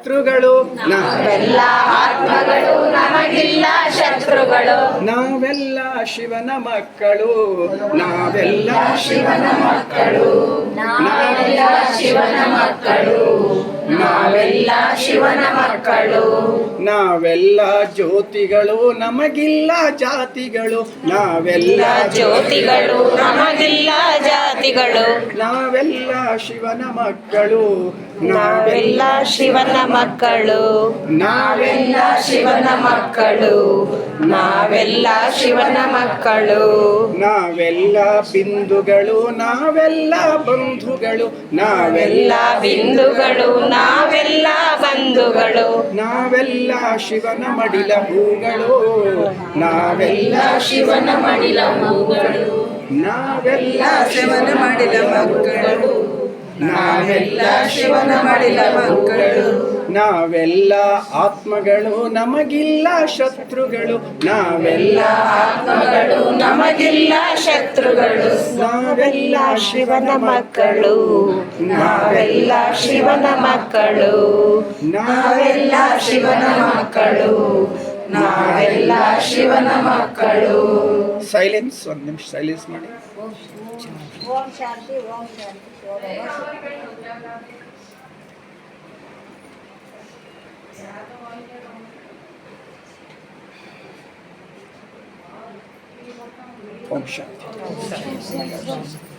ಶತ್ರುಗಳು ನಾವೆಲ್ಲ ಆತ್ಮಗಳು, ನಮಗಿಲ್ಲ ಶತ್ರುಗಳು. ನಾವೆಲ್ಲ ಶಿವನ ಮಕ್ಕಳು, ನಾವೆಲ್ಲ ಶಿವನ ಮಕ್ಕಳು, ನಾವೆಲ್ಲ ಶಿವನ ಮಕ್ಕಳು, ನಾವೆಲ್ಲ ಶಿವನ ಮಕ್ಕಳು. ನಾವೆಲ್ಲ ಜ್ಯೋತಿಗಳು, ನಮಗಿಲ್ಲ ಜಾತಿಗಳು, ನಾವೆಲ್ಲ ಜ್ಯೋತಿಗಳು, ನಮಗಿಲ್ಲ ಜಾತಿಗಳು. ನಾವೆಲ್ಲ ಶಿವನ ಮಕ್ಕಳು, ನಾವೆಲ್ಲ ಶಿವನ ಮಕ್ಕಳು, ನಾವೆಲ್ಲ ಶಿವನ ಮಕ್ಕಳು, ನಾವೆಲ್ಲ ಶಿವನ ಮಕ್ಕಳು. ನಾವೆಲ್ಲ ಬಿಂದುಗಳು, ನಾವೆಲ್ಲ ಬಂಧುಗಳು, ನಾವೆಲ್ಲ ಬಿಂದುಗಳು, ನಾವೆಲ್ಲ ಬಂಧುಗಳು. ನಾವೆಲ್ಲ ಶಿವನ ಮಡಿಲ ಹೂಗಳು, ನಾವೆಲ್ಲ ಶಿವನ ಮಡಿಲ ಹೂಗಳು, ನಾವೆಲ್ಲ ಶಿವನ ಮಡಿಲ ಮಕ್ಕಳು, ನಾವೆಲ್ಲ ಶಿವನ ಮಡಿಲ ಮಕ್ಕಳು. ನಾವೆಲ್ಲ ಆತ್ಮಗಳು, ನಮಗಿಲ್ಲ ಶತ್ರುಗಳು, ನಾವೆಲ್ಲ ಆತ್ಮಗಳು, ನಮಗಿಲ್ಲ ಶತ್ರುಗಳು. ನಾವೆಲ್ಲ ಶಿವನ ಮಕ್ಕಳು, ನಾವೆಲ್ಲ ಶಿವನ ಮಕ್ಕಳು, ನಾವೆಲ್ಲ ಶಿವನ ಮಕ್ಕಳು, ನಾವೆಲ್ಲ ಶಿವನ ಮಕ್ಕಳು. ಸೈಲೆನ್ಸ್, ಒಂದು ನಿಮಿಷ ಸೈಲೆನ್ಸ್ ಮಾಡಿ. ಓಂ ಶಾಂತಿ, ಓಂ ಶಾಂತಿ. ಓಂ ಶಾಂತಿ.